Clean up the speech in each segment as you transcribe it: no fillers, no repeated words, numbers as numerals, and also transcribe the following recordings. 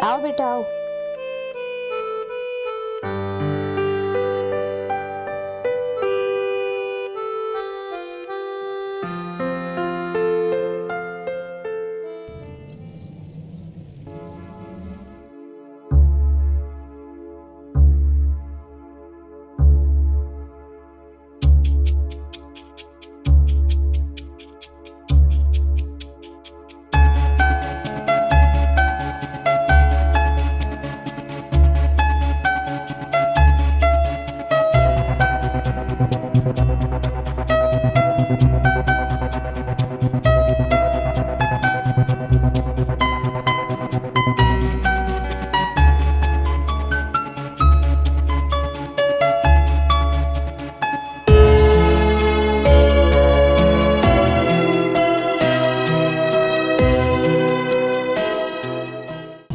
आओ बेटा आओ।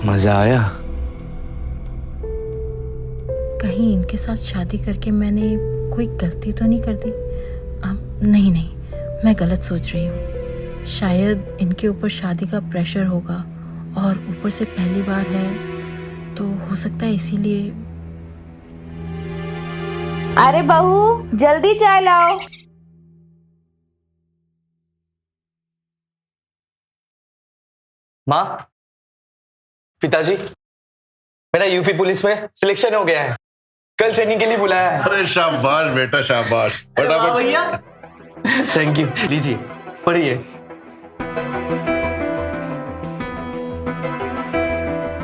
मजा आया? कहीं इनके साथ शादी करके मैंने कोई गलती तो नहीं कर दी? नहीं नहीं, मैं गलत सोच रही हूँ। शायद इनके ऊपर शादी का प्रेशर होगा और ऊपर से पहली बार है, तो हो सकता है इसीलिए। अरे बहू जल्दी चाय लाओ। माँ, पिताजी, मेरा यूपी पुलिस में सिलेक्शन हो गया है। कल ट्रेनिंग के लिए बुलाया है। अरे शाबाश बेटा शाबाश। फटाफट भैया। थैंक यू, लीजिए पढ़िए।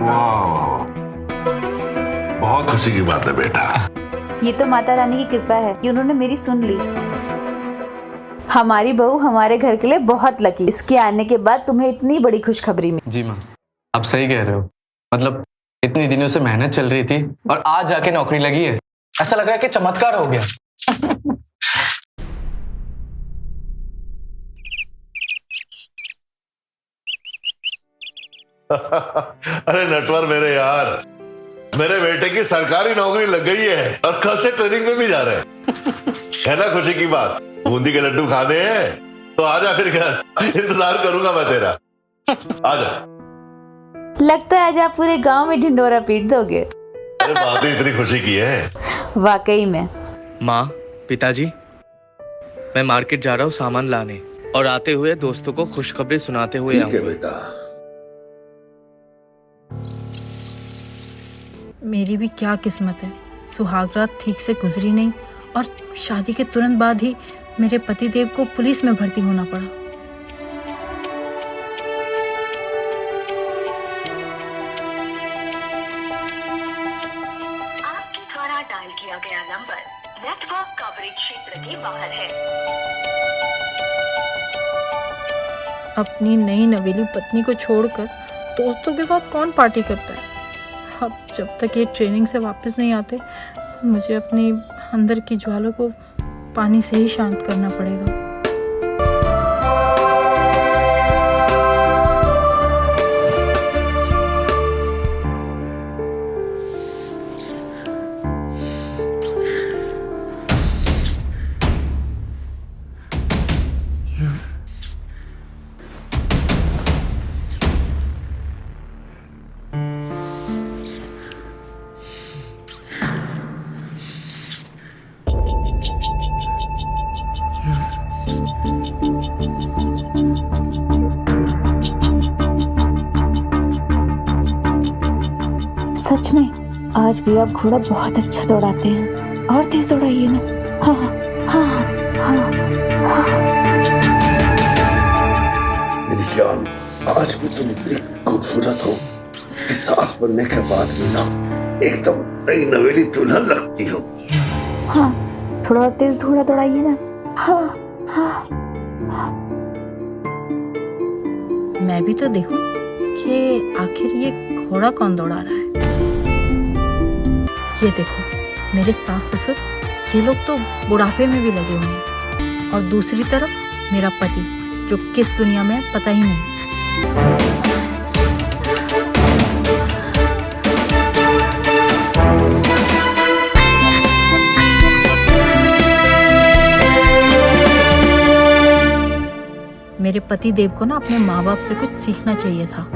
वाह, बहुत खुशी की बात है बेटा। ये तो माता रानी की कृपा है कि उन्होंने मेरी सुन ली। हमारी बहू हमारे घर के लिए बहुत लकी। इसके आने के बाद तुम्हें इतनी बड़ी खुशखबरी मिली। जी माँ, आप सही कह रहे हो। मतलब इतनी दिनों से मेहनत चल रही थी और आज जाके नौकरी लगी है। ऐसा लग रहा है कि चमत्कार हो गया। अरे नटवर मेरे यार, मेरे बेटे की सरकारी नौकरी लग गई है और कल से ट्रेनिंग में भी जा रहे हैं। है ना खुशी की बात? बूंदी के लड्डू खाने हैं तो आजा फिर घर, इंतजार करूंगा मैं तेरा। आजा। लगता है आज आप पूरे गांव में ढिंडोरा पीट दोगे। अरे बात ही इतनी खुशी की है। वाकई में। माँ, पिताजी, मैं मार्केट जा रहा हूँ सामान लाने और आते हुए दोस्तों को खुशखबरी सुनाते हुए ठीक है आऊंगा। बेटा। मेरी भी क्या किस्मत है, सुहागरात ठीक से गुजरी नहीं और शादी के तुरंत बाद ही मेरे पति देव को पुलिस में भर्ती होना पड़ा। आपके द्वारा डायल किया गया नंबर नेटवर्क कवरेज क्षेत्र के बाहर है। अपनी नई नवेली पत्नी को छोड़कर दोस्तों के साथ कौन पार्टी करता है? अब जब तक ये ट्रेनिंग से वापस नहीं आते, मुझे अपनी अंदर की ज्वाला को पानी से ही शांत करना पड़ेगा। सच में आज भी आप घोड़ा बहुत अच्छा दौड़ाते हैं। और तेज दौड़ाइए ना। हाँ हाँ हाँ हाँ। मेरी जान, आज भी तुम इतनी खूबसूरत हो कि सांस बनने के बाद भी ना एकदम नई नवेली दुल्हन लगती हो। हाँ, थोड़ा और तेज घोड़ा दौड़ाइए ना। हाँ हाँ। मैं भी तो देखूं कि आखिर ये घोड़ा कौन दौड़ा रहा है। ये देखो, मेरे सास ससुर, ये लोग तो बुढ़ापे में भी लगे हुए हैं और दूसरी तरफ मेरा पति, जो किस दुनिया में है पता ही नहीं। मेरे पति देव को ना अपने माँ बाप से कुछ सीखना चाहिए था।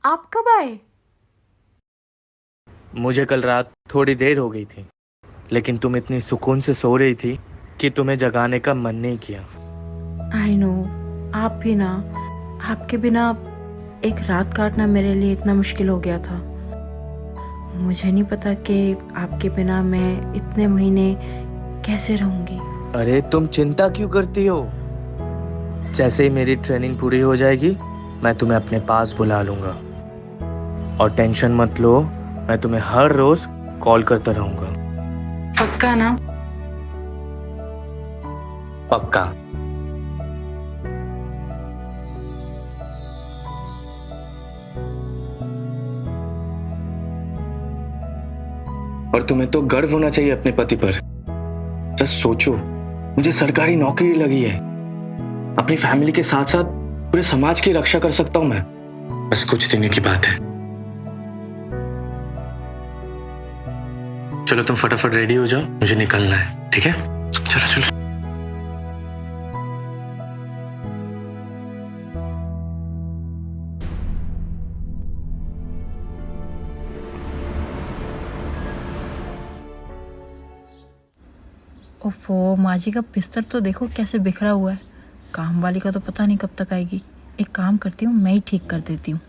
आप कब आए? मुझे कल रात थोड़ी देर हो गई थी, लेकिन तुम इतनी सुकून से सो रही थी कि तुम्हें जगाने का मन नहीं किया। आई नो, आप भी ना, आपके बिना एक रात काटना मेरे लिए इतना मुश्किल हो गया था। मुझे नहीं पता कि आपके बिना मैं इतने महीने कैसे रहूंगी। अरे तुम चिंता क्यों करती हो? जैसे ही मेरी ट्रेनिंग पूरी हो जाएगी मैं तुम्हें अपने पास बुला लूंगा, और टेंशन मत लो, मैं तुम्हें हर रोज कॉल करता रहूंगा। पक्का ना? पक्का। और तुम्हें तो गर्व होना चाहिए अपने पति पर। जस्ट सोचो, मुझे सरकारी नौकरी लगी है, अपनी फैमिली के साथ साथ पूरे समाज की रक्षा कर सकता हूं मैं। बस कुछ दिनों की बात है। चलो तुम फटाफट रेडी हो जाओ, मुझे निकलना है, ठीक है? चलो चलो। ओफो, माँ जी का बिस्तर तो देखो कैसे बिखरा हुआ है। काम वाली का तो पता नहीं कब तक आएगी। एक काम करती हूँ, मैं ही ठीक कर देती हूँ।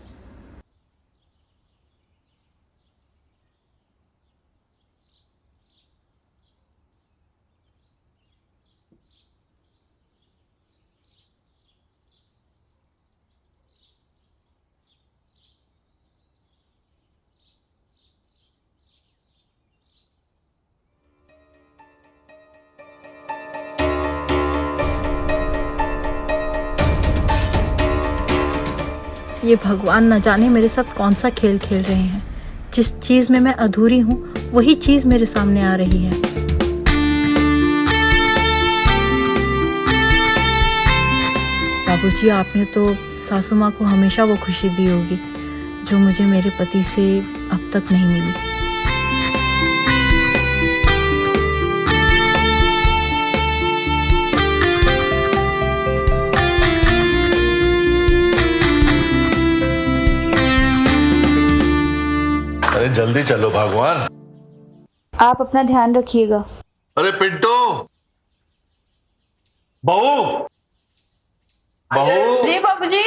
ये भगवान न जाने मेरे साथ कौन सा खेल खेल रहे हैं। जिस चीज में मैं अधूरी हूँ वही चीज मेरे सामने आ रही है। बाबूजी, आपने तो सासू माँ को हमेशा वो खुशी दी होगी जो मुझे मेरे पति से अब तक नहीं मिली। अरे जल्दी चलो भगवान। आप अपना ध्यान रखिएगा। अरे पिंटू, बहू, बहू। जी बाबूजी।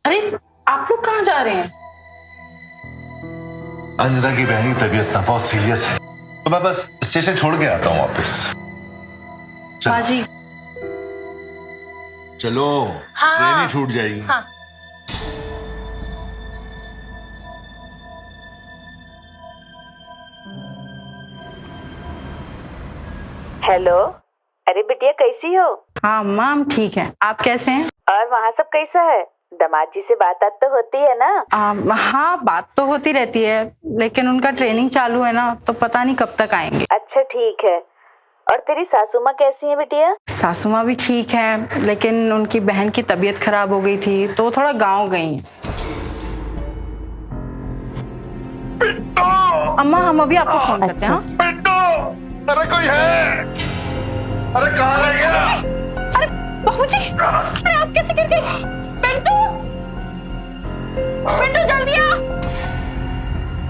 अरे आप लोग कहाँ जा रहे हैं? अंजना की बहन की तबीयत ना बहुत सीरियस है, तो मैं बस स्टेशन छोड़ के आता हूँ वापस। बाजी। चलो, हाँ, ट्रेन ही छूट जाएगी। हाँ। हेलो, अरे बिटिया कैसी हो? हाँ अम्मा, हम ठीक हैं। आप कैसे हैं? और वहाँ सब कैसा है? दामाद जी से बात तो होती है ना? हाँ, बात तो होती रहती है, लेकिन उनका ट्रेनिंग चालू है ना, तो पता नहीं कब तक आएंगे। अच्छा ठीक है। और तेरी सासू माँ कैसी है बिटिया? सासू माँ भी ठीक है, लेकिन उनकी बहन की तबीयत खराब हो गई थी तो थोड़ा गांव गई हैं। अम्मा, हम अभी आपको फोन करते हैं। पिंटू, अरे कोई है? अरे कहाँ रह गया? अरे बाबूजी, अरे आप कैसे गिर गए? पिंटू, पिंटू जल्दी आ।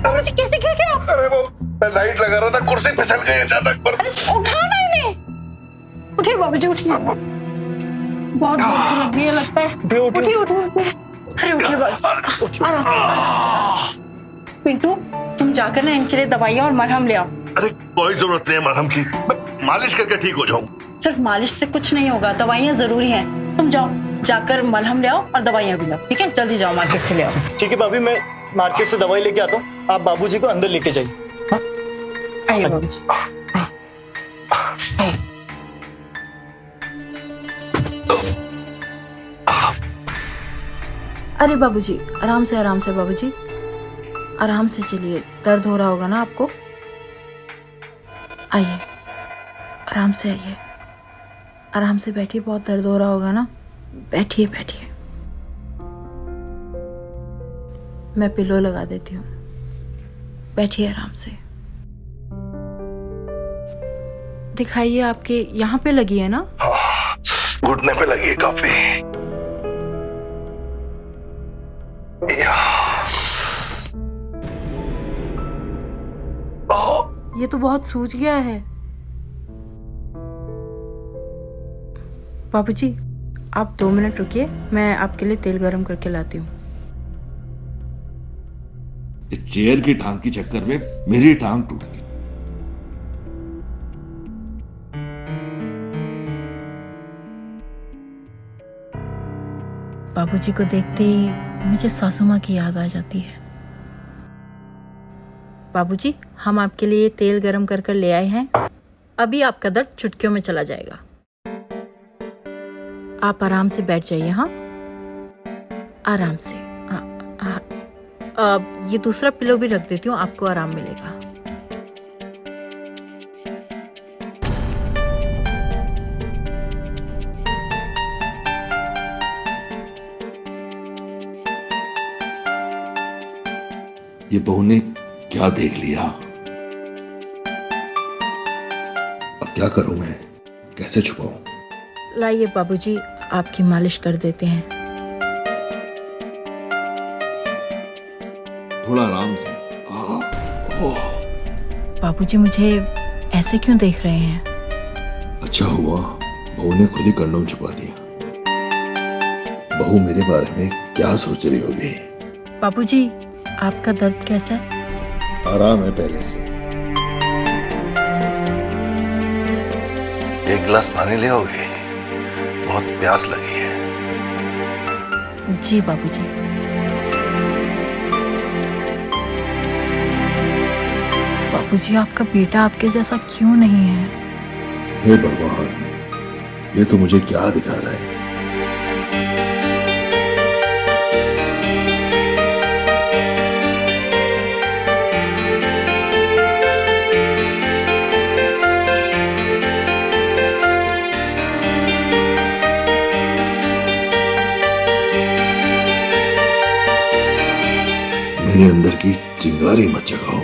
बाबूजी कैसे गिर गए आप? अरे वो लाइट लगा रहा था, कुर्सी फिसल गई अचानक पर। उठा ना इन्हें। उठिए बाबूजी, उठिए। बहुत जोर से लग गई है लगता है। उठिए उठिए। अरे उठिए बाबूजी। पिंटू, तुम जाकर ना इनके लिए दवाइयाँ और मरहम ले आओ। अरे कोई जरूरत नहीं है मरहम की, मैं मालिश करके ठीक हो जाऊं। सिर्फ मालिश से कुछ नहीं होगा, दवाइयाँ जरूरी हैं। तुम जाओ, जाकर मलहम ले आओ और दवाइयाँ भी लाओ, ठीक है? जल्दी जाओ, मार्केट से ले आओ। ठीक है भाभी, मैं मार्केट से दवाई लेके आता हूँ, आप बाबूजी को अंदर लेके जाइए। आइए बाबूजी। आइए। अरे बाबूजी, आराम से बाबूजी, आराम से चलिए। दर्द हो रहा होगा ना आपको? आइए, आराम से आइए, आराम से बैठिए। बहुत दर्द हो रहा होगा ना? बैठिए बैठिए, मैं पिलो लगा देती हूँ। बैठिए आराम से। दिखाइए, आपके यहाँ पे लगी है ना? घुटने पे लगी है काफी। ये तो बहुत सूज गया है। बाबूजी, आप 2 मिनट रुकिए, मैं आपके लिए तेल गरम करके लाती हूँ। इस चेयर की टांग के चक्कर में मेरी टांग टूट गई। बाबूजी को देखते ही मुझे सासू माँ की याद आ जाती है। बाबूजी, हम आपके लिए तेल गरम कर कर ले आए हैं। अभी आपका दर्द चुटकियों में चला जाएगा। आप आराम से बैठ जाइए। हाँ, आराम से। ये दूसरा पिलो भी रख देती हूँ, आपको आराम मिलेगा। ये बहू ने क्या देख लिया? अब क्या करूं मैं? कैसे छुपाऊं? लाइए बाबूजी, आपकी मालिश कर देते हैं। थोड़ा आराम से। बाबूजी, मुझे ऐसे क्यों देख रहे हैं? अच्छा हुआ बहू ने खुद ही कंडोम छुपा दिया। बहू मेरे बारे में क्या सोच रही होगी? बाबूजी, आपका दर्द कैसा है? आराम है पहले से। एक गिलास पानी ले आओगे? बहुत प्यास लगी है। जी बाबूजी। बाबूजी, आपका बेटा आपके जैसा क्यों नहीं है? हे भगवान, ये तो मुझे क्या दिखा रहा है? मेरे अंदर की चिंगारी मत जगाओ।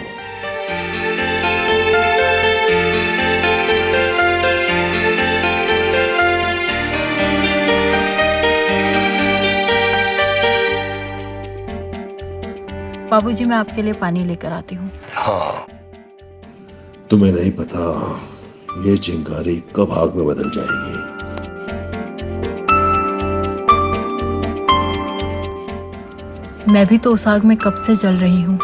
बाबूजी, मैं आपके लिए पानी लेकर आती हूँ। हाँ, तुम्हें नहीं पता ये चिंगारी कब आग में बदल जाएगी। मैं भी तो उस आग में कब से जल रही हूँ,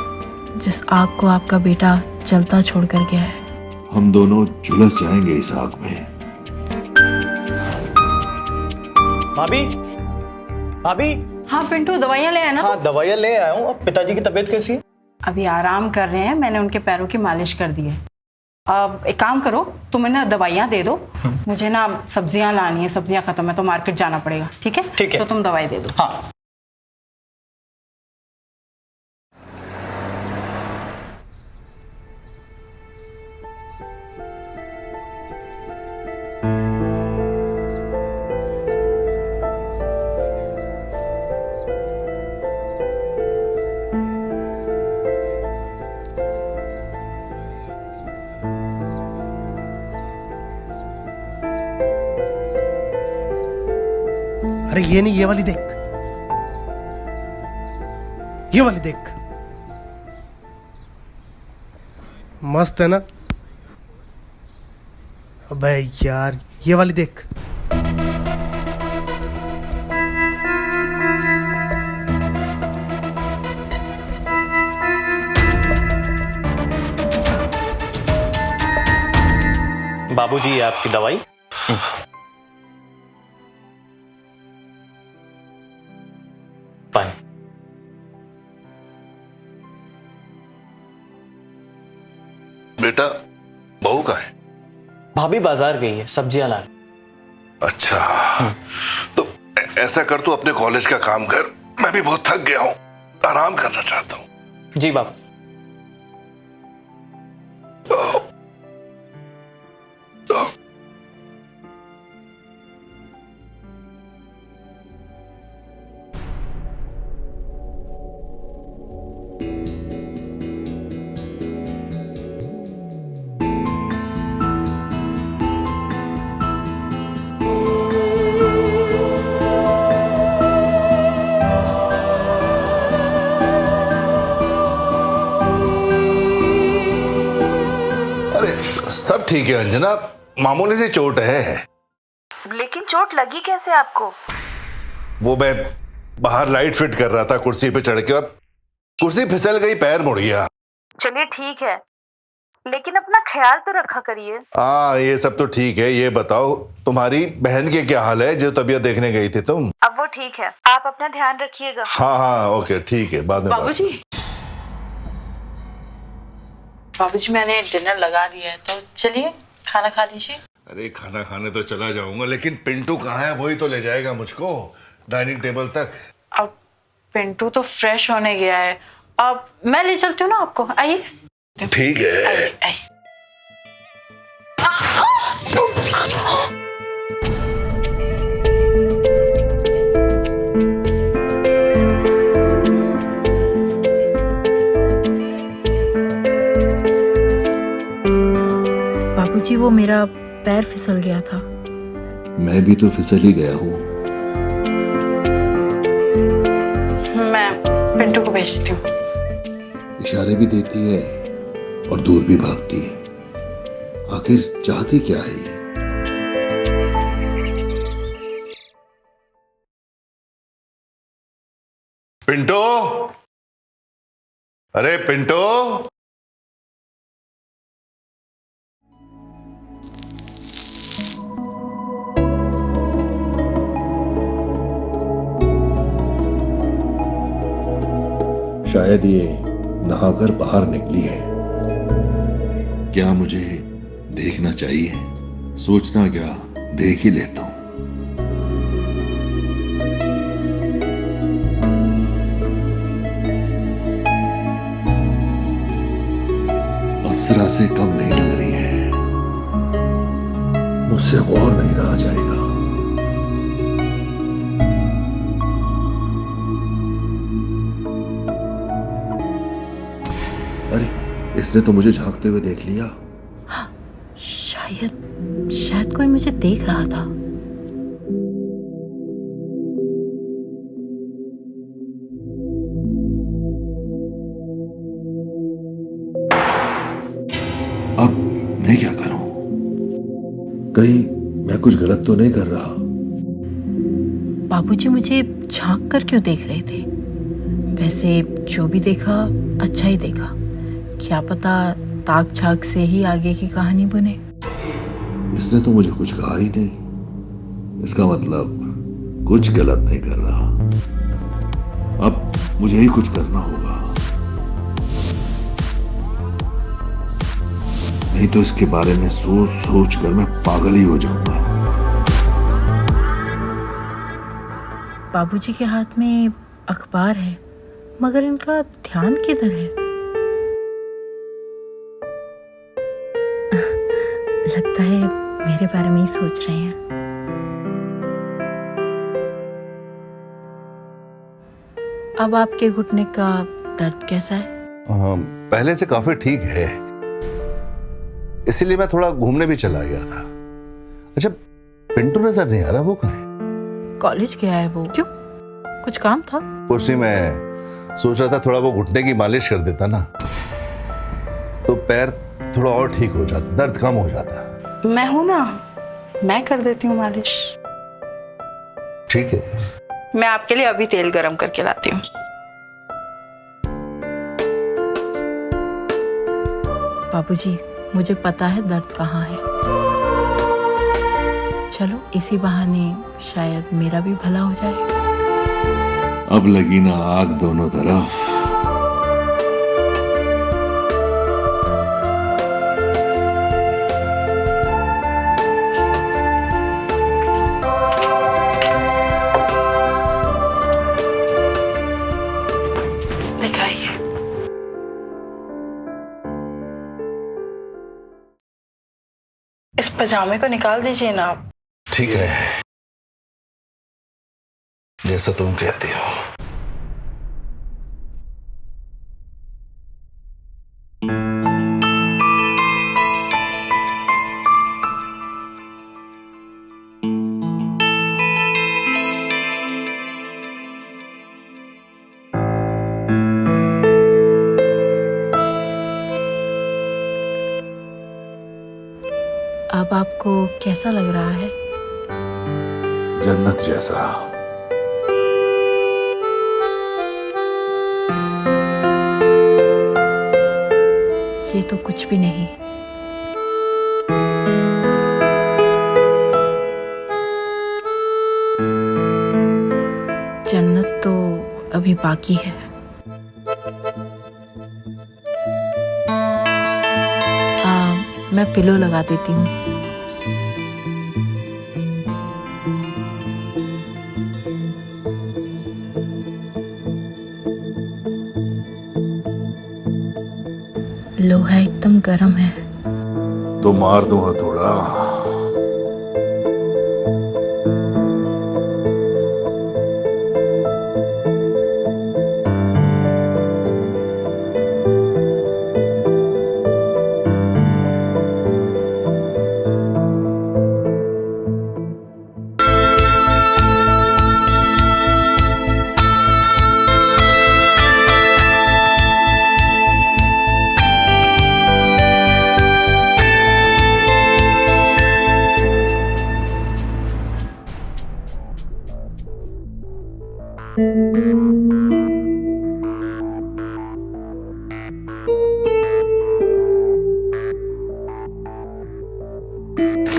जिस आग को आपका बेटा जलता छोड़कर गया है। हम दोनों झुलस जाएंगे इस आग में। भाभी, भाभी। हाँ पिंटू, दवाइयाँ ले आए ना? हाँ, दवाइयाँ ले आया हूँ। अब पिताजी की तबीयत कैसी है? अभी आराम कर रहे हैं, मैंने उनके पैरों की मालिश कर दी है। अब एक काम करो, तुम ना दवाइयाँ दे दो, मुझे ना सब्जियाँ लानी है, सब्जियाँ खत्म है तो मार्केट जाना पड़ेगा। ठीक है? ठीक है। तो तुम दवाई दे दो। हाँ। अरे ये नहीं, ये वाली देख, ये वाली देख, मस्त है ना? अबे यार, ये वाली देख। बाबूजी, ये आपकी दवाई। पानी। बेटा, बहू कहाँ है? भाभी बाजार गई है सब्जियां लाने। अच्छा, तो ऐसा कर, तू अपने कॉलेज का काम कर। मैं भी बहुत थक गया हूँ, आराम करना चाहता हूँ। जी बाबू। अरे सब ठीक है अंजना, मामूली सी चोट है। लेकिन चोट लगी कैसे आपको? वो मैं बाहर लाइट फिट कर रहा था कुर्सी पे चढ़ के और कुर्सी फिसल गई, पैर मुड़ गया। चलिए ठीक है, लेकिन अपना ख्याल तो रखा करिए। हाँ ये सब तो ठीक है। ये बताओ तुम्हारी बहन के क्या हाल है जो तबीयत देखने गई थी तुम? अब वो ठीक है, आप अपना ध्यान रखिएगा। हाँ हाँ ओके ठीक है, बाद में बात। बाबूजी मैंने डिनर लगा दिया है, तो चलिए खाना खा लीजिए। अरे खाना खाने तो चला जाऊंगा, लेकिन पिंटू कहाँ है? वही तो ले जाएगा मुझको डाइनिंग टेबल तक। अब पिंटू तो फ्रेश होने गया है, अब मैं ले चलती हूँ ना आपको, आइए। ठीक है। आइए आइए। बाबूजी वो मेरा पैर फिसल गया था। मैं भी तो फिसल ही गया हूँ। मैं पिंटू को भेजती हूँ। इशारे भी देती है और दूर भी भागती है। आखिर चाहती क्या है ये? पिंटू, अरे पिंटू। शायद ये नहाकर बाहर निकली है। क्या मुझे देखना चाहिए? सोचना क्या, देख ही लेता हूं। अप्सरा से कम नहीं लग रही है। मुझसे और नहीं रहा जाएगा। अरे इसने तो मुझे झांकते हुए देख लिया। शायद कोई मुझे देख रहा था। अब मैं क्या करूं? कहीं मैं कुछ गलत तो नहीं कर रहा? बाबूजी मुझे झांक कर क्यों देख रहे थे? वैसे जो भी देखा अच्छा ही देखा। क्या पता ताक झाक से ही आगे की कहानी बुने। इसने तो मुझे कुछ कहा ही नहीं। इसका मतलब कुछ गलत नहीं कर रहा। अब मुझे ही कुछ करना होगा, नहीं तो इसके बारे में सोच सोच कर मैं पागल ही हो जाऊंगा। बाबूजी के हाथ में अखबार है, मगर इनका ध्यान किधर है? लगता है मेरे बारे में ही सोच रहे हैं। अब आपके घुटने का दर्द कैसा है? पहले से काफी ठीक है, इसीलिए मैं थोड़ा घूमने भी चला गया था। अच्छा पिंटू नजर नहीं आ रहा, वो कहाँ है? कॉलेज गया है वो। क्यों, कुछ काम था? कुछ नहीं, मैं सोच रहा था थोड़ा वो घुटने की मालिश कर देता ना तो पैर थोड़ा और ठीक हो जाता, दर्द कम हो जाता। मैं हूं ना, मैं कर देती हूँ मालिश। ठीक है, मैं आपके लिए अभी तेल गरम करके लाती हूँ। बाबूजी मुझे पता है दर्द कहाँ है। चलो इसी बहाने शायद मेरा भी भला हो जाए। अब लगी ना आग दोनों तरफ। दिखाइए। इस पजामे को निकाल दीजिए ना आप। ठीक है, जैसा तुम कहती हो। अब आपको कैसा लग रहा है? जन्नत जैसा। ये तो कुछ भी नहीं। जन्नत तो अभी बाकी है। मैं पिलो लगा देती हूँ। लोहा एकदम गर्म है। तो मार दूं हथौड़ा।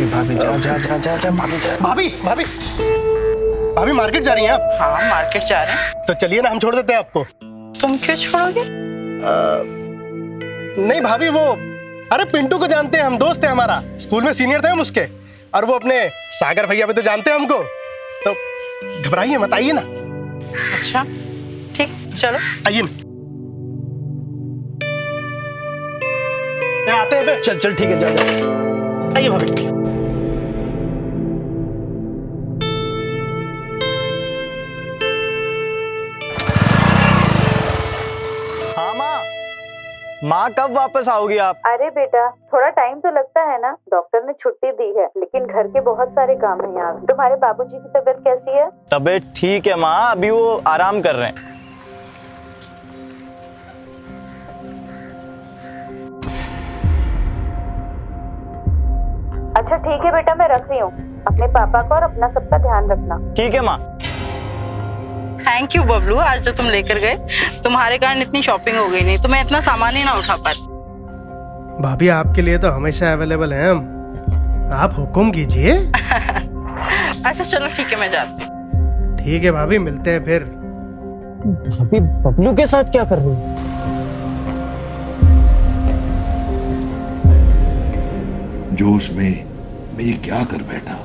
भाभी जा जा जा जा जा भाभी जा। भाभी भाभी भाभी मार्केट जा रही हैं आप? हाँ मार्केट जा रहे हैं। तो चलिए ना, हम छोड़ देते हैं आपको। तुम क्यों छोड़ोगे? नहीं भाभी, वो अरे पिंटू को जानते हैं हम, दोस्त है हमारा, स्कूल में सीनियर थे हम उसके। और वो अपने सागर भैया भी तो जानते हैं हमको। तो घबराइए मत, आइए ना। अच्छा ठीक, चलो आइए ना। आते हैं फिर। चल चल ठीक है, जा जा। आइए भाभी। हाँ माँ, माँ कब वापस आओगी आप? अरे बेटा, थोड़ा टाइम तो लगता है ना, डॉक्टर ने छुट्टी दी है, लेकिन घर के बहुत सारे काम हैं यहाँ। तुम्हारे बाबूजी की तबीयत कैसी है? तबीयत ठीक है माँ, अभी वो आराम कर रहे हैं। अच्छा ठीक है बेटा, मैं रख रही हूँ। अपने पापा को और अपना सबका ध्यान रखना। ठीक है माँ। थैंक यू बबलू, आज जो तुम लेकर गए, तुम्हारे कारण इतनी शॉपिंग हो गई, नहीं तो मैं इतना सामान ही ना उठा पाती। भाभी आपके लिए तो हमेशा अवेलेबल हैं हम, आप हुक्म कीजिए। अच्छा चलो ठीक है, मैं जाती हूँ। ठीक है भाभी, मिलते हैं फिर। भाभी बबलू के साथ क्या कर रही हो? जोश में मैं ये क्या कर बैठा,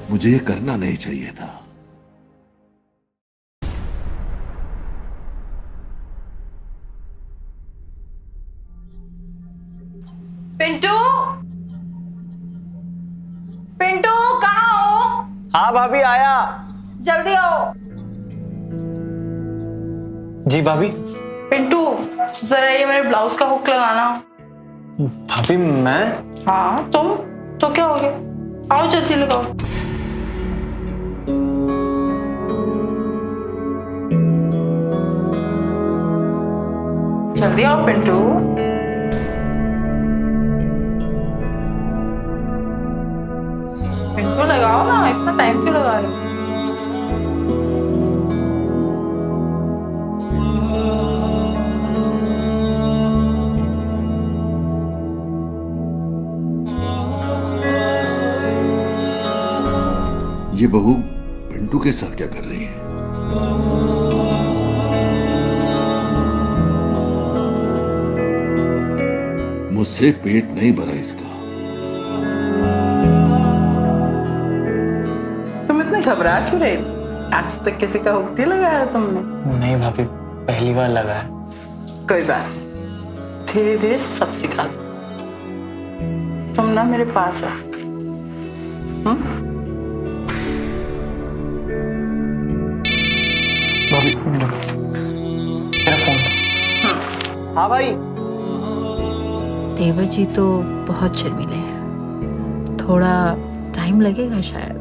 मुझे ये करना नहीं चाहिए था। पिंटू, पिंटू कहाँ हो? हाँ भाभी आया। जल्दी आओ। जी भाभी। पिंटू जरा ये मेरे ब्लाउज का हुक लगाना। भाभी मैं? हाँ तुम तो क्या हो गया, आओ जल्दी लगाओ। जल्दी आओ पिंटू। पिंटू लगाओ ना, इतना टाइम क्यों लगा रहे हो? ये बहू पिंटू के साथ क्या कर रही है? मुझसे पेट नहीं भरा इसका। तुम इतने घबरा क्यों रहे थे? आज तक किसी का हुक नहीं लगाया तुमने? नहीं भाभी, पहली बार लगा है। कोई बात नहीं, धीरे धीरे सब सिखा दो। तुम ना मेरे पास आ। भाभी मेरा फोन। हाँ भाई। देवर जी तो बहुत शर्मीले हैं, थोड़ा टाइम लगेगा शायद।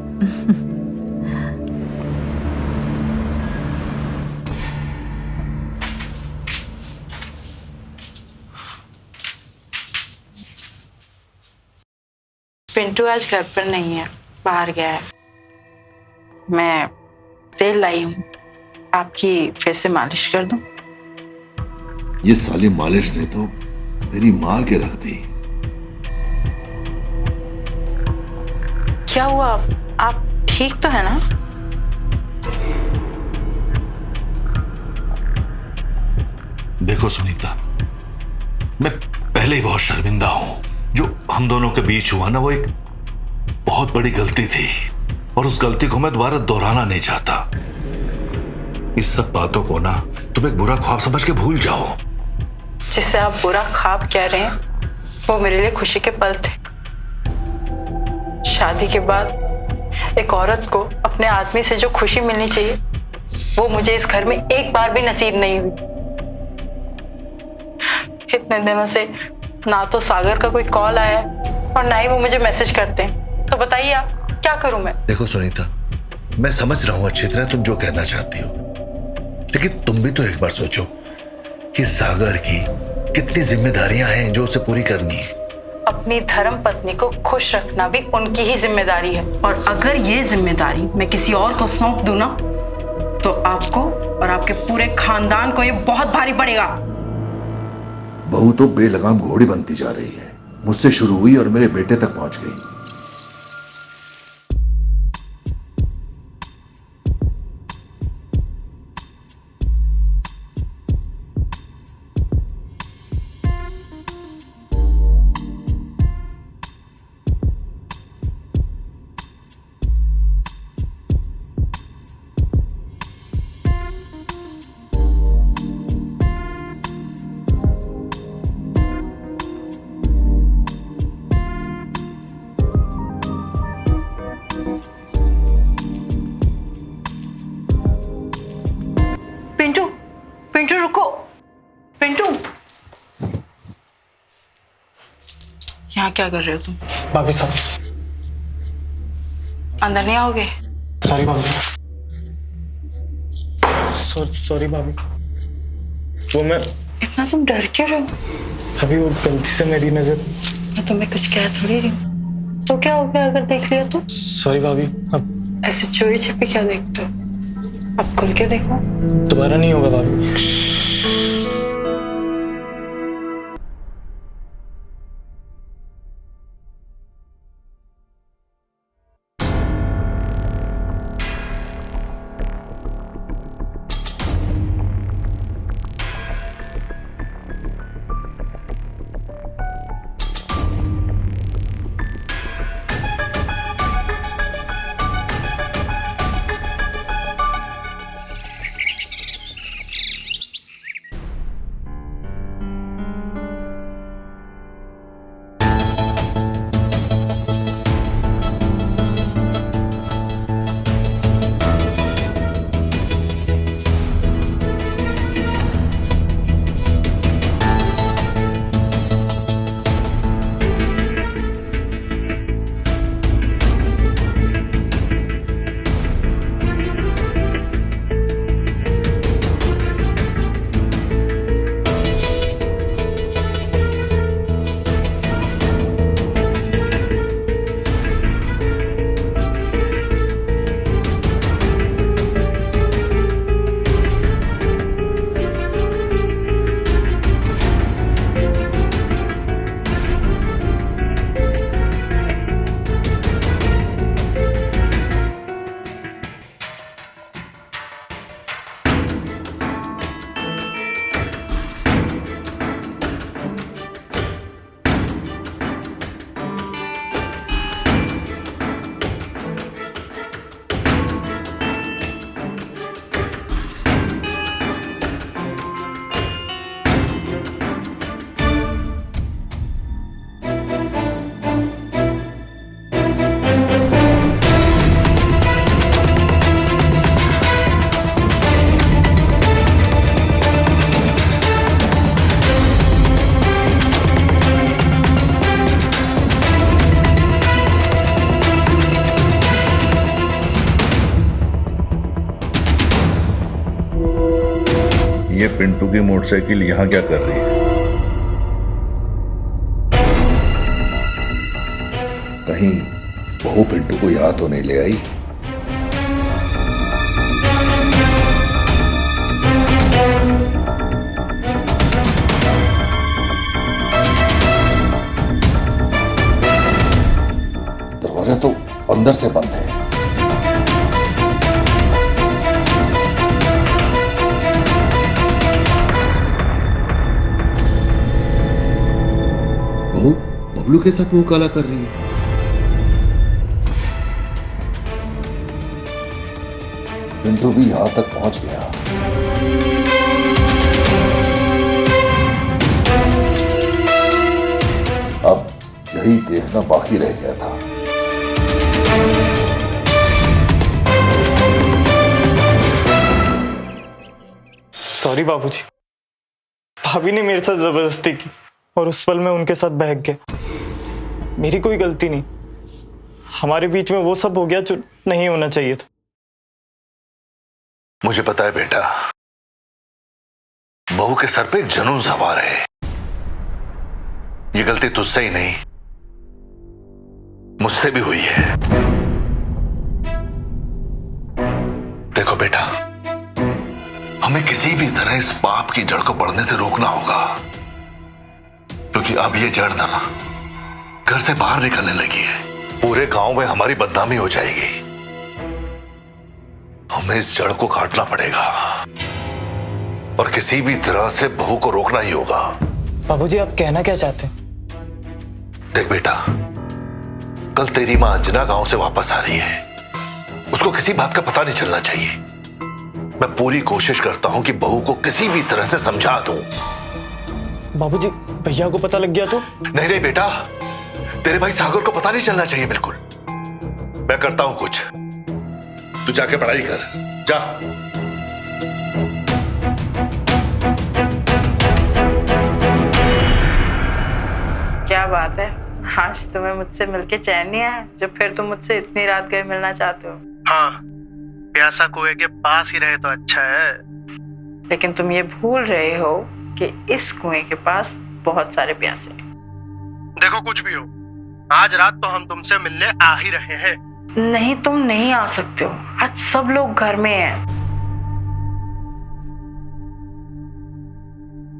पिंटू आज घर पर नहीं है, बाहर गया है। मैं तेल लाई हूँ, आपकी फिर से मालिश कर दूं? ये साली मालिश ने तो मेरी मार के रख दी। क्या हुआ? आप ठीक तो है ना? देखो सुनीता, मैं पहले ही बहुत शर्मिंदा हूं। जो हम दोनों के बीच हुआ ना, वो एक बहुत बड़ी गलती थी और उस गलती को मैं दोबारा दोहराना नहीं चाहता। इस सब बातों को ना तुम एक बुरा ख्वाब समझ के भूल जाओ। जिसे आप बुरा ख्वाब कह रहे हैं, वो मेरे लिए खुशी के पल थे। शादी के बाद एक औरत को अपने आदमी से जो खुशी मिलनी चाहिए, वो मुझे इस घर में एक बार भी नसीब नहीं हुई। इतने दिनों से ना तो सागर का कोई कॉल आया है और ना ही वो मुझे मैसेज करते हैं। तो बताइए आप, क्या करूं मैं? देखो सुनीता, मैं समझ रहा हूं अच्छी तरह तुम जो कहना चाहती हो, लेकिन तुम भी तो एक बार सोचो कि सागर की कितनी जिम्मेदारियां हैं जो उसे पूरी करनी है। अपनी धर्म पत्नी को खुश रखना भी उनकी ही जिम्मेदारी है, और अगर ये जिम्मेदारी मैं किसी और को सौंप दूं ना, तो आपको और आपके पूरे खानदान को ये बहुत भारी पड़ेगा। बहू तो बेलगाम घोड़ी बनती जा रही है। मुझसे शुरू हुई और मेरे बेटे तक पहुंच गई। पिंटू रुको, पिंटू। यहाँ क्या कर रहे हो तुम? भाभी साहब, अंदर नहीं आओगे? सॉरी भाभी। सॉरी भाभी। वो मैं इतना तुम डर क्यों रहे हो? अभी वो गलती से मेरी नजर। मैं तुम्हें कुछ कह थोड़ी रही हूँ। तो क्या हो गया अगर देख लिया तो? सॉरी भाभी। अब ऐसे चोरी छिपे क्या देखते हो? अब खुल के देखो। दोबारा नहीं होगा भाभी। ये पिंटू की मोटरसाइकिल यहाँ क्या कर रही है? कहीं बहू पिंटू को याद तो नहीं ले आई? दरवाजा तो अंदर से बंद है। बहू बबलू के साथ मुंह काला कर रही है। पिंटू भी यहां तक पहुंच गया। अब यही देखना बाकी रह गया था। सॉरी बाबूजी, भाभी ने मेरे साथ जबरदस्ती की और उस पल में उनके साथ बहक गया। मेरी कोई गलती नहीं, हमारे बीच में वो सब हो गया जो नहीं होना चाहिए था। मुझे पता है बेटा, बहू के सर पे एक जुनून सवार है। ये गलती तुझसे ही नहीं, मुझसे भी हुई है। देखो बेटा, हमें किसी भी तरह इस पाप की जड़ को बढ़ने से रोकना होगा, क्योंकि अब ये जड़ ना घर से बाहर निकलने लगी है। पूरे गांव में हमारी बदनामी हो जाएगी। हमें इस जड़ को काटना पड़ेगा और किसी भी तरह से बहू को रोकना ही होगा। बाबूजी, आप कहना क्या चाहते हैं? देख बेटा, कल तेरी मां अंजना गांव से वापस आ रही है। उसको किसी बात का पता नहीं चलना चाहिए। मैं पूरी कोशिश करता हूं कि बहू को किसी भी तरह से समझा दूं। बाबूजी, भैया को पता लग गया तो? नहीं नहीं बेटा, तेरे भाई सागर को पता नहीं चलना चाहिए बिल्कुल। मैं करता हूं कुछ, तू जाके पढ़ाई कर, जा। क्या बात है, आज तुम्हें मुझसे मिलके चैन नहीं आया, जो फिर तुम मुझसे इतनी रात गए मिलना चाहते हो? हाँ, प्यासा कुएं के पास ही रहे तो अच्छा है। लेकिन तुम ये भूल रहे हो कि इस कुएं के पास बहुत सारे प्यासे हैं। देखो, कुछ भी हो, आज रात तो हम तुमसे मिलने आ ही रहे हैं। नहीं, तुम नहीं आ सकते हो, आज सब लोग घर में हैं।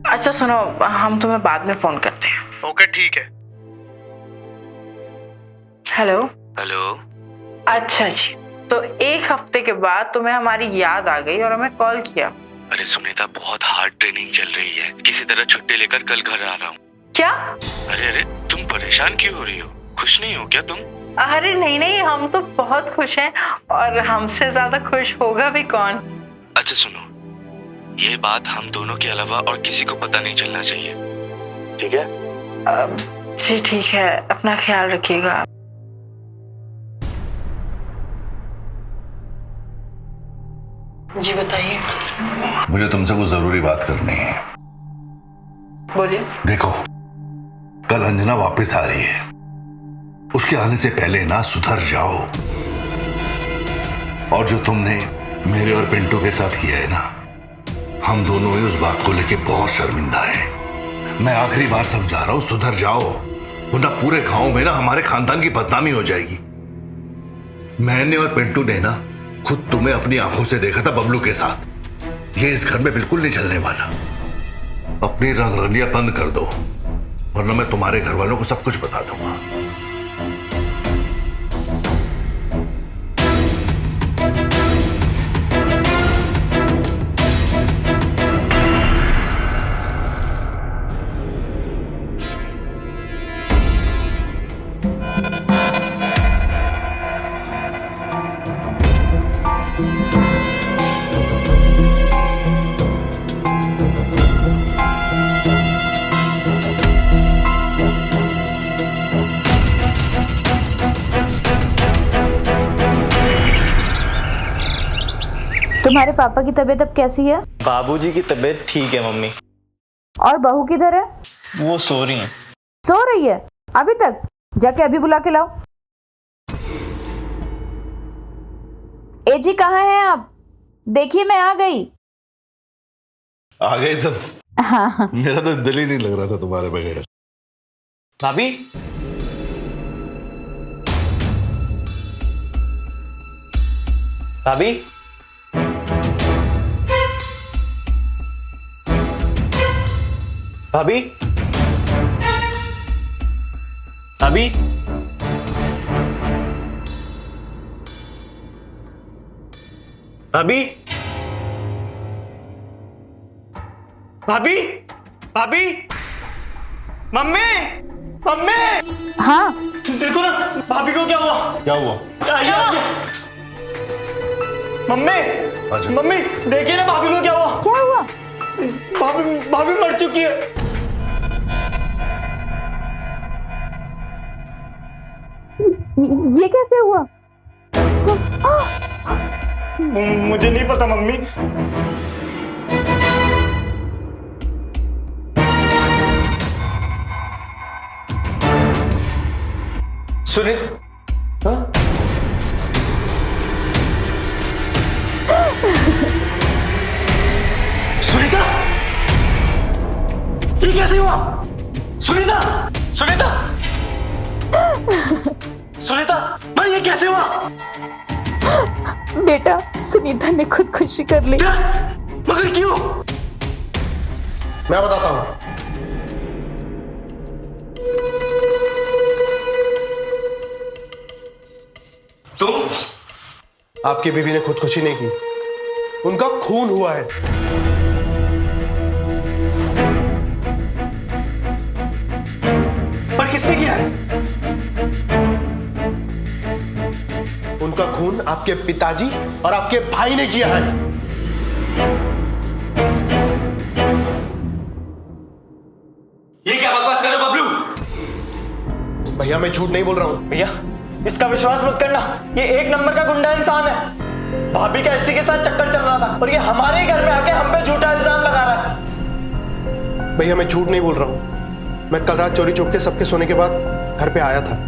अच्छा सुनो, हम तुम्हें बाद में फोन करते हैं। ओके, ठीक है। हेलो। हेलो। अच्छा जी, तो एक हफ्ते के बाद तुम्हें हमारी याद आ गई और हमें कॉल किया। अरे सुनीता, बहुत हार्ड ट्रेनिंग चल रही है, किसी तरह छुट्टी लेकर कल घर आ रहा हूँ। क्या? अरे तुम परेशान क्यों हो रही हो? खुश नहीं हो क्या तुम? अरे नहीं नहीं, हम तो बहुत खुश हैं, और हमसे ज्यादा खुश होगा भी कौन। अच्छा सुनो, ये बात हम दोनों के अलावा और किसी को पता नहीं चलना चाहिए, ठीक है? जी ठीक है, अपना ख्याल रखिएगा। जी बताइए। मुझे तुमसे कुछ जरूरी बात करनी है। बोलिए। देखो, कल अंजना वापस आ रही है। उसके आने से पहले ना सुधर जाओ। और जो तुमने मेरे और पिंटू के साथ किया है ना, हम दोनों ही उस बात को लेके बहुत शर्मिंदा हैं। मैं आखिरी बार समझा रहा हूं, सुधर जाओ, वरना पूरे गांव में ना हमारे खानदान की बदनामी हो जाएगी। मैंने और पिंटू ने ना खुद तुम्हें अपनी आंखों से देखा था बबलू के साथ। ये इस घर में बिल्कुल नहीं चलने वाला। अपनी रंगरलियां बंद कर दो, वरना मैं तुम्हारे घर वालों को सब कुछ बता दूंगा। तुम्हारे पापा की तबीयत अब कैसी है? बाबूजी की तबीयत ठीक है मम्मी। और बहू किधर है? वो सो रही हैं। सो रही है अभी तक? जाके अभी बुला के लाओ। ए जी, कहाँ हैं आप? देखिए मैं आ गई। आ गए तुम? हाँ। मेरा तो दिल ही नहीं लग रहा था तुम्हारे बगैर। भाभी, भाभी, भाभी, भाभी, भाभी, भाभी, भाभी, मम्मी, मम्मी, हाँ देखो ना भाभी को क्या हुआ। क्या हुआ? आइए, आइए। मम्मी, अच्छा। मम्मी देखिए ना भाभी को क्या हुआ। क्या हुआ? भाभी भाभी मर चुकी है। ये कैसे हुआ? मुझे नहीं पता मम्मी। सुनील, हाँ? सुनीता, ये कैसे हुआ? सुनीता, सुनीता, सुनीता, भाई ये कैसे हुआ? बेटा, सुनीता ने खुदकुशी कर ली। क्या? मगर क्यों? मैं बताता हूं। तुम? आपकी बीवी ने खुदकुशी नहीं की, उनका खून हुआ है। पर किसने किया है? उनका खून आपके पिताजी और आपके भाई ने किया है। ये क्या बकवास कर रहे हो बबलू? भैया मैं झूठ नहीं बोल रहा हूं। भैया इसका विश्वास मत करना, ये एक नंबर का गुंडा इंसान है। भाभी का इसी के साथ चक्कर चल रहा था और ये हमारे ही घर में आके हम पे झूठा इल्जाम लगा रहा है। भैया मैं झूठ नहीं बोल रहा हूं। मैं कल रात चोरी छुप के सबके सोने के बाद घर पे आया था।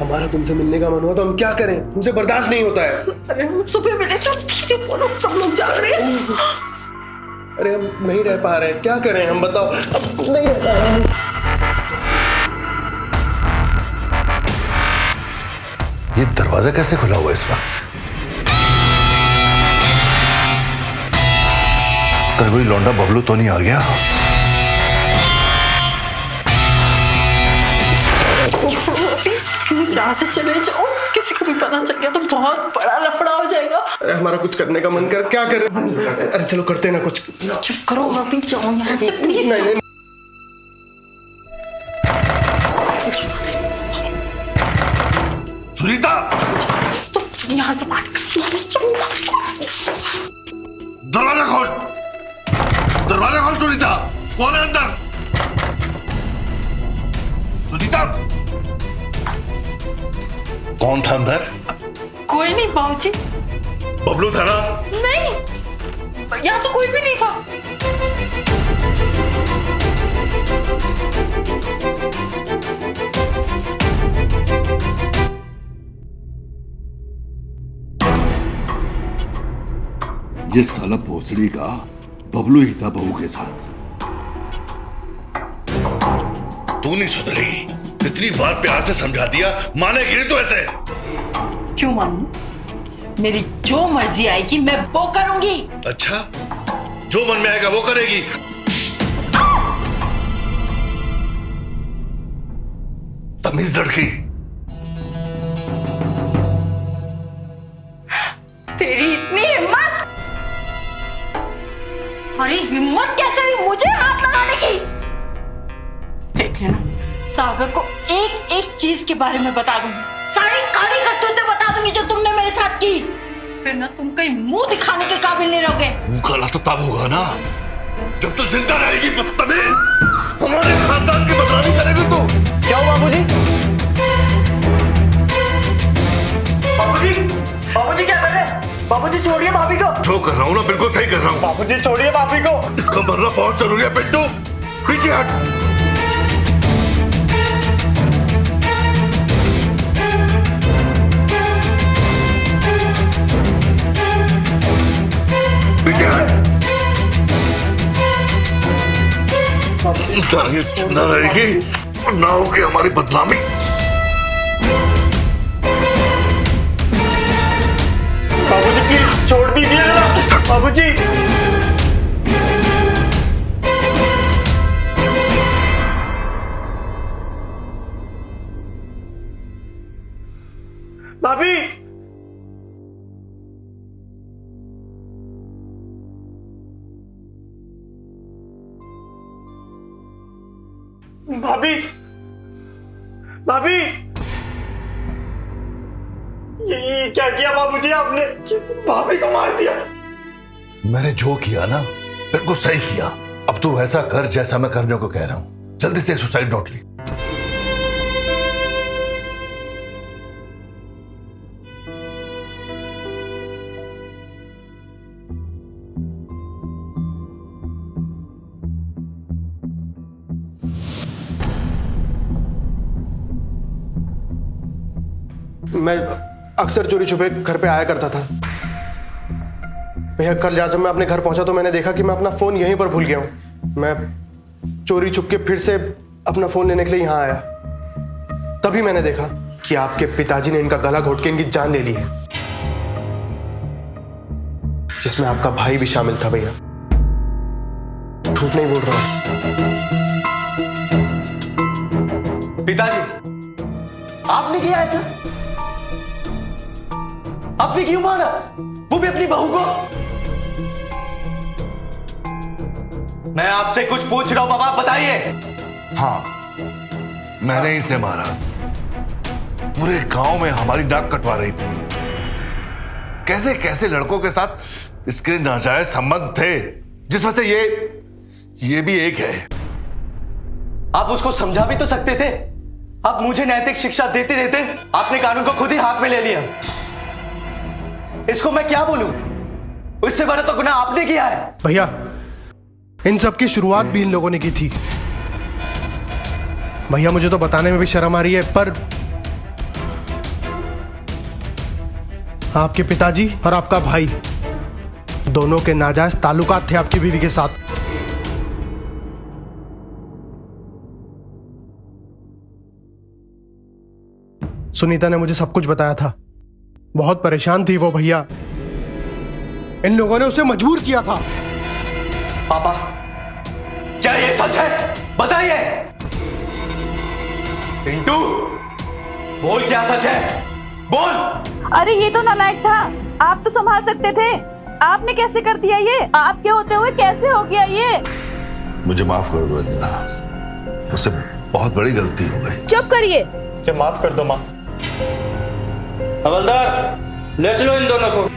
हमारा तुमसे मिलने का मन हुआ तो हम क्या करें? हमसे बर्दाश्त नहीं होता है। अरे हम सुबह मिले तो बोलो सब लोग जाग रहे हैं। अरे हम नहीं रह पा रहे हैं, क्या करें हम बताओ? अब नहीं रह पा रहे हैं। ये दरवाजा कैसे खुला हुआ इस वक्त? कहीं कोई लौंडा बबलू तो नहीं आ गया? यहाँ से चले जाओ, किसी को भी पता चल गया तो बहुत बड़ा लफड़ा हो जाएगा। अरे हमारा कुछ करने का मन कर, क्या करें? अरे चलो करते हैं ना कुछ। चुप करो, अभी जाओ यहाँ से प्लीज। नहीं नहीं सुनीता, तो यहाँ से बात कर। दरवाजा खोल, दरवाजा खोल सुनीता। कौन है अंदर? सुनीता, कौन था अंदर? कोई नहीं बाबूजी। बबलू था ना? नहीं, यहाँ तो कोई भी नहीं था। ये साला भोसड़ी का बबलू ही था बहू के साथ। तू नहीं सुधरी, इतनी बार प्यार से समझा दिया, मानेगी नहीं तो ऐसे? क्यों मानूं? मेरी जो मर्जी आएगी मैं वो करूंगी। अच्छा, जो मन में आएगा वो करेगी। तमीज लड़की। तेरी इतनी हिम्मत? अरे हिम्मत कैसे हुई मुझे हाथ लगाने की? देख लेना, सागर को एक एक चीज के बारे में बता दूंगी, सारी काली करतूतें बता दूंगी जो तुमने मेरे साथ की। फिर ना तुम कहीं मुंह दिखाने के काबिल नहीं रहोगे। गला तो तब होगा ना जब तू जिंदा रहेगी बदतमीज, हमारे खानदान की बदनामी करेगी तू। क्या हुआ बाबूजी? बाबूजी, बाबूजी क्या कर रहे हैं? बाबूजी छोड़िए भाभी को। जो कर रहा हूँ ना बिल्कुल सही कर रहा हूँ। बाबूजी छोड़िए भाभी को। इसका मरना बहुत जरूरी है पिंटू, पीछे हट। पीछे हट। जिंदा रहेगी ना होगी हमारी बदनामी। बाबूजी प्लीज छोड़ दीजिए ना बाबूजी। भाभी, भाभी, भाभी, ये क्या किया बाबूजी आपने? भाभी को मार दिया। मैंने जो किया ना बिल्कुल सही किया। अब तू वैसा कर जैसा मैं करने को कह रहा हूं। जल्दी से एक सुसाइड नोट लिख। मैं अक्सर चोरी छुपे घर पे आया करता था भैया। कल जब मैं अपने घर पहुंचा तो मैंने देखा कि मैं अपना फोन यहीं पर भूल गया हूं। मैं चोरी छुप के फिर से अपना फोन लेने के लिए यहां आया। तभी मैंने देखा कि आपके पिताजी ने इनका गला घोट के इनकी जान ले ली है, जिसमें आपका भाई भी शामिल था। भैया झूठ नहीं बोल रहा हूं। पिताजी, आपने किया ऐसा? आपने क्यों मारा? वो भी अपनी बहू को? मैं आपसे कुछ पूछ रहा हूं बाबा, बताइए। हाँ, मैंने इसे मारा। पूरे गांव में हमारी नाक कटवा रही थी। कैसे कैसे लड़कों के साथ इसके नाजायज संबंध थे, जिसमें से ये भी एक है। आप उसको समझा भी तो सकते थे। आप मुझे नैतिक शिक्षा देते देते आपने कानून को खुद ही हाथ में ले लिया। इसको मैं क्या बोलूं? उससे बड़ा तो गुनाह आपने किया है। भैया, इन सब की शुरुआत भी इन लोगों ने की थी। भैया मुझे तो बताने में भी शर्म आ रही है, पर आपके पिताजी और आपका भाई दोनों के नाजायज ताल्लुकात थे आपकी बीवी के साथ। सुनीता ने मुझे सब कुछ बताया था। बहुत परेशान थी वो भैया। इन लोगों ने उसे मजबूर किया था। पापा, क्या ये सच है? बताइए। पिंटू, बोल क्या सच है? बोल। अरे ये तो नालायक था। आप तो संभाल सकते थे, आपने कैसे कर दिया ये? आपके होते हुए कैसे हो गया ये? मुझे माफ कर दो अंजना, मुझसे बहुत बड़ी गलती हो गई। चुप करिए। मुझे माफ कर दो माँ। हवलदार, ले चलो इन दोनों को।